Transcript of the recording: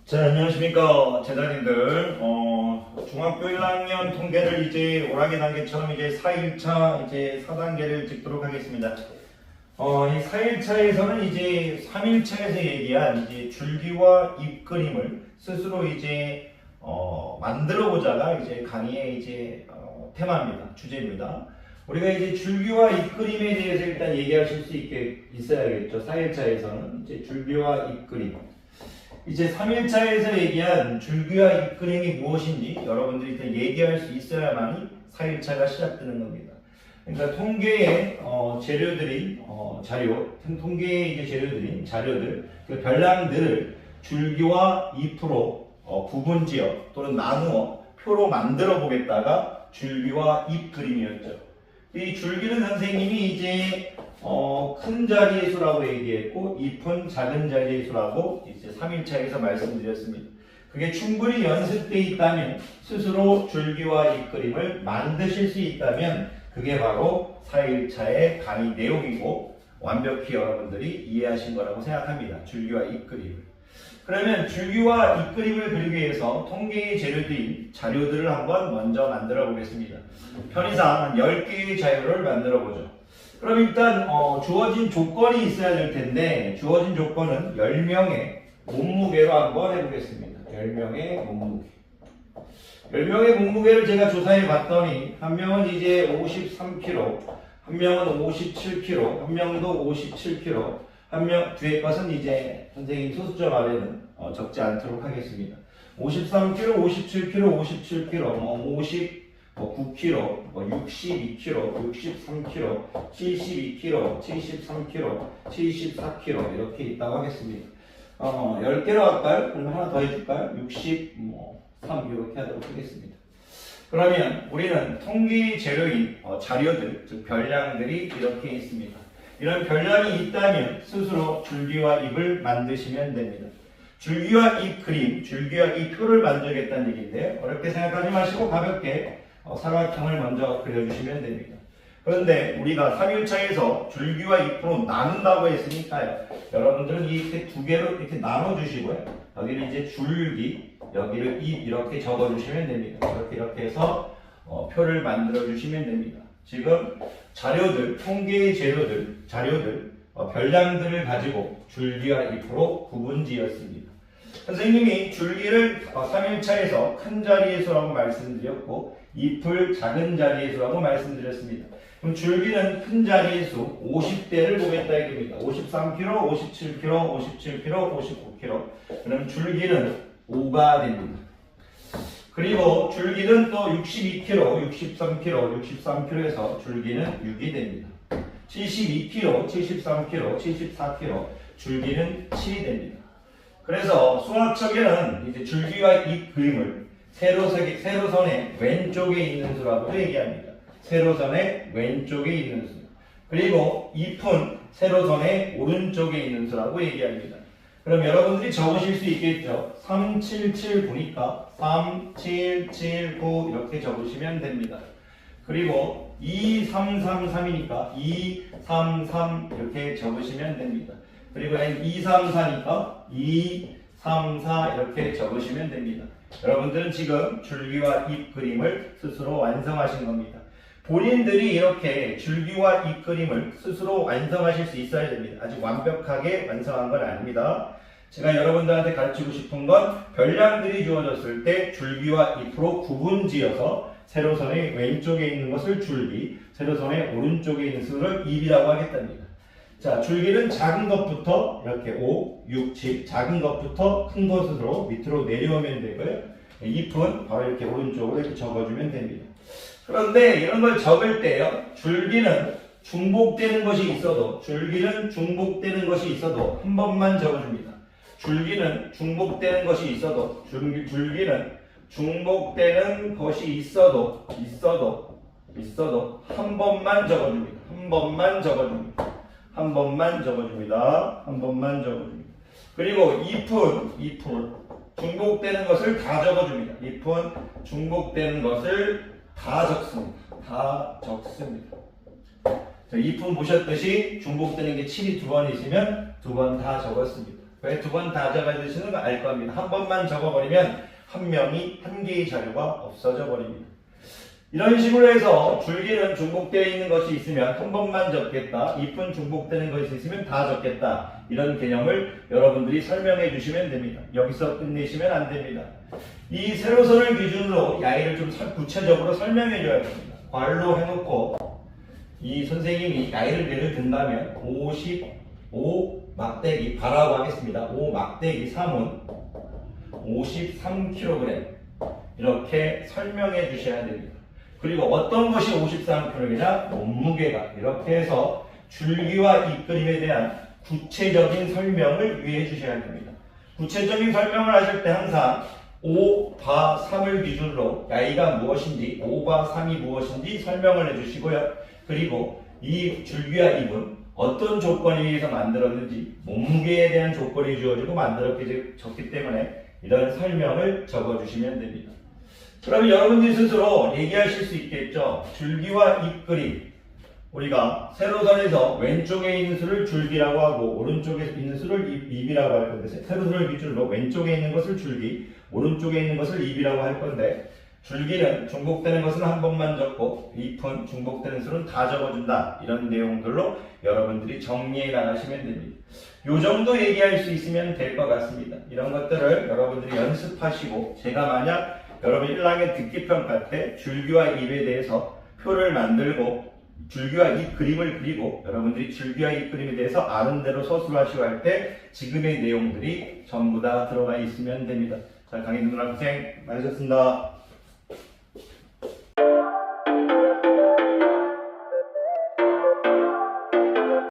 자, 안녕하십니까, 제자님들. 중학교 1학년 통계를 이제 오락의 단계처럼 이제 4일차 이제 4단계를 찍도록 하겠습니다. 이 4일차에서는 이제 3일차에서 얘기한 이제 줄기와 잎그림을 스스로 이제 만들어 보자가 이제 강의의 이제 테마입니다. 주제입니다. 우리가 이제 줄기와 잎그림에 대해서 일단 얘기하실 수 있어야겠죠. 4일차에서는 이제 줄기와 잎그림. 이제 3일차에서 얘기한 줄기와 잎그림이 무엇인지 여러분들이 일단 얘기할 수 있어야만이 4일차가 시작되는 겁니다. 그러니까 통계의 재료들인 통계의 이제 재료들인 자료들, 그 별량들을 줄기와 잎으로 구분지어 또는 나누어 표로 만들어 보겠다가 줄기와 잎그림이었죠. 이 줄기는 선생님이 이제 큰 자리의 수라고 얘기했고 잎은 작은 자리의 수라고 이제 3일차에서 말씀드렸습니다. 그게 충분히 연습되어 있다면 스스로 줄기와 잎그림을 만드실 수 있다면 그게 바로 4일차의 강의 내용이고 완벽히 여러분들이 이해하신 거라고 생각합니다. 줄기와 잎그림을. 그러면 줄기와 잎그림을 그리기 위해서 통계의 재료들인 자료들을 한번 먼저 만들어 보겠습니다. 편의상 10개의 자료를 만들어 보죠. 그럼 일단 주어진 조건이 있어야 될 텐데 주어진 조건은 10명의 몸무게로 한번 해보겠습니다. 10명의 몸무게. 10명의 몸무게를 제가 조사해 봤더니 한 명은 이제 53kg, 한 명은 57kg, 한 명도 57kg, 한 명 뒤에 것은 이제 선생님 소수점 아래는 적지 않도록 하겠습니다. 53kg, 57kg, 57kg, 59kg, 62kg, 63kg, 72kg, 73kg, 74kg 이렇게 있다고 하겠습니다. 10개로 할까요? 그럼 하나 더 해줄까요? 63 이렇게 하도록 하겠습니다. 그러면 우리는 통계 재료인 자료들, 즉 별량들이 이렇게 있습니다. 이런 별량이 있다면 스스로 줄기와 잎을 만드시면 됩니다. 줄기와 잎 그림, 줄기와 잎 표를 만들겠다는 얘기인데요. 어렵게 생각하지 마시고 가볍게 사각형을 먼저 그려주시면 됩니다. 그런데 우리가 3일차에서 줄기와 잎으로 나눈다고 했으니까요. 여러분들은 이렇게 두 개로 이렇게 나눠주시고요. 여기는 이제 줄기, 여기를 잎 이렇게 적어주시면 됩니다. 이렇게 해서 표를 만들어주시면 됩니다. 지금 자료들, 통계의 자료들, 별량들을 가지고 줄기와 잎으로 구분지었습니다. 선생님이 줄기를 3일차에서 큰 자리의 수라고 말씀드렸고 잎을 작은 자리의 수라고 말씀드렸습니다. 그럼 줄기는 큰 자리의 수 50대를 보겠다 이겁니다. 53kg, 57kg, 57kg, 59kg. 그럼 줄기는 5가 됩니다. 그리고 줄기는 또 62kg, 63kg, 63kg에서 줄기는 6이 됩니다. 72kg, 73kg, 74kg, 줄기는 7이 됩니다. 그래서 수학책에는 이제 줄기와 잎 그림을 세로선의 왼쪽에 있는 수라고 얘기합니다. 세로선의 왼쪽에 있는 수. 그리고 잎은 세로선의 오른쪽에 있는 수라고 얘기합니다. 그럼 여러분들이 적으실 수 있겠죠. 3779니까 3779 이렇게 적으시면 됩니다. 그리고 2333이니까 233 이렇게 적으시면 됩니다. 그리고 234니까 234 이렇게 적으시면 됩니다. 여러분들은 지금 줄기와 잎 그림을 스스로 완성하신 겁니다. 본인들이 이렇게 줄기와 잎 그림을 스스로 완성하실 수 있어야 됩니다. 아직 완벽하게 완성한 건 아닙니다. 제가 여러분들한테 가르치고 싶은 건 별량들이 주어졌을 때 줄기와 잎으로 구분지어서 세로선의 왼쪽에 있는 것을 줄기, 세로선의 오른쪽에 있는 수를 잎이라고 하겠답니다. 자, 줄기는 작은 것부터 이렇게 5, 6, 7 작은 것부터 큰 것으로 밑으로 내려오면 되고요. 잎은 바로 이렇게 오른쪽으로 이렇게 적어주면 됩니다. 그런데 이런 걸 적을 때요. 줄기는 중복되는 것이 있어도 한 번만 적어줍니다. 줄기는 중복되는 것이 있어도 한 번만 적어줍니다. 한 번만 적어줍니다. 그리고 잎은 중복되는 것을 다 적어줍니다. 다 적습니다. 자, 잎은 보셨듯이 중복되는 게 7이 두 번 있으면 두 번 다 적었습니다. 왜 두 번 다 적어주시는 거 알 겁니다. 한 번만 적어버리면 한 명이 한 개의 자료가 없어져 버립니다. 이런 식으로 해서 줄기는 중복되어 있는 것이 있으면 한 번만 적겠다. 잎은 중복되는 것이 있으면 다 적겠다. 이런 개념을 여러분들이 설명해 주시면 됩니다. 여기서 끝내시면 안 됩니다. 이 세로선을 기준으로 야이를 좀 구체적으로 설명해 줘야 됩니다. 괄로 해놓고 이 선생님이 야이를 예를 든다면 55 막대기 바라고 하겠습니다. 5 막대기 3은 53kg 이렇게 설명해 주셔야 됩니다. 그리고 어떤 것이 53kg이냐? 몸무게가 이렇게 해서 줄기와 잎그림에 대한 구체적인 설명을 위해 주셔야 됩니다. 구체적인 설명을 하실 때 항상 5바 3을 기준으로 야이가 무엇인지 5바 3이 무엇인지 설명을 해주시고요. 그리고 이 줄기와 잎은 어떤 조건에 의해서 만들었는지 몸무게에 대한 조건이 주어지고 만들어졌기 때문에 이런 설명을 적어주시면 됩니다. 그러면 여러분들이 스스로 얘기하실 수 있겠죠. 줄기와 잎그림, 우리가 세로선에서 왼쪽에 있는 수를 줄기라고 하고 오른쪽에 있는 수를 잎이라고 할 건데, 세로선을 기준으로 왼쪽에 있는 것을 줄기, 오른쪽에 있는 것을 잎이라고 할 건데, 줄기는 중복되는 것은 한 번만 적고 잎은 중복되는 수는 다 적어준다. 이런 내용들로 여러분들이 정리해 나가시면 됩니다. 요 정도 얘기할 수 있으면 될 것 같습니다. 이런 것들을 여러분들이 연습하시고, 제가 만약 여러분 1학년 듣기평가 때 줄기와 잎에 대해서 표를 만들고 줄기와 잎 그림을 그리고 여러분들이 줄기와 잎 그림에 대해서 아는 대로 서술하시고 할 때 지금의 내용들이 전부 다 들어가 있으면 됩니다. 자, 강의 듣느라 고생 많으셨습니다.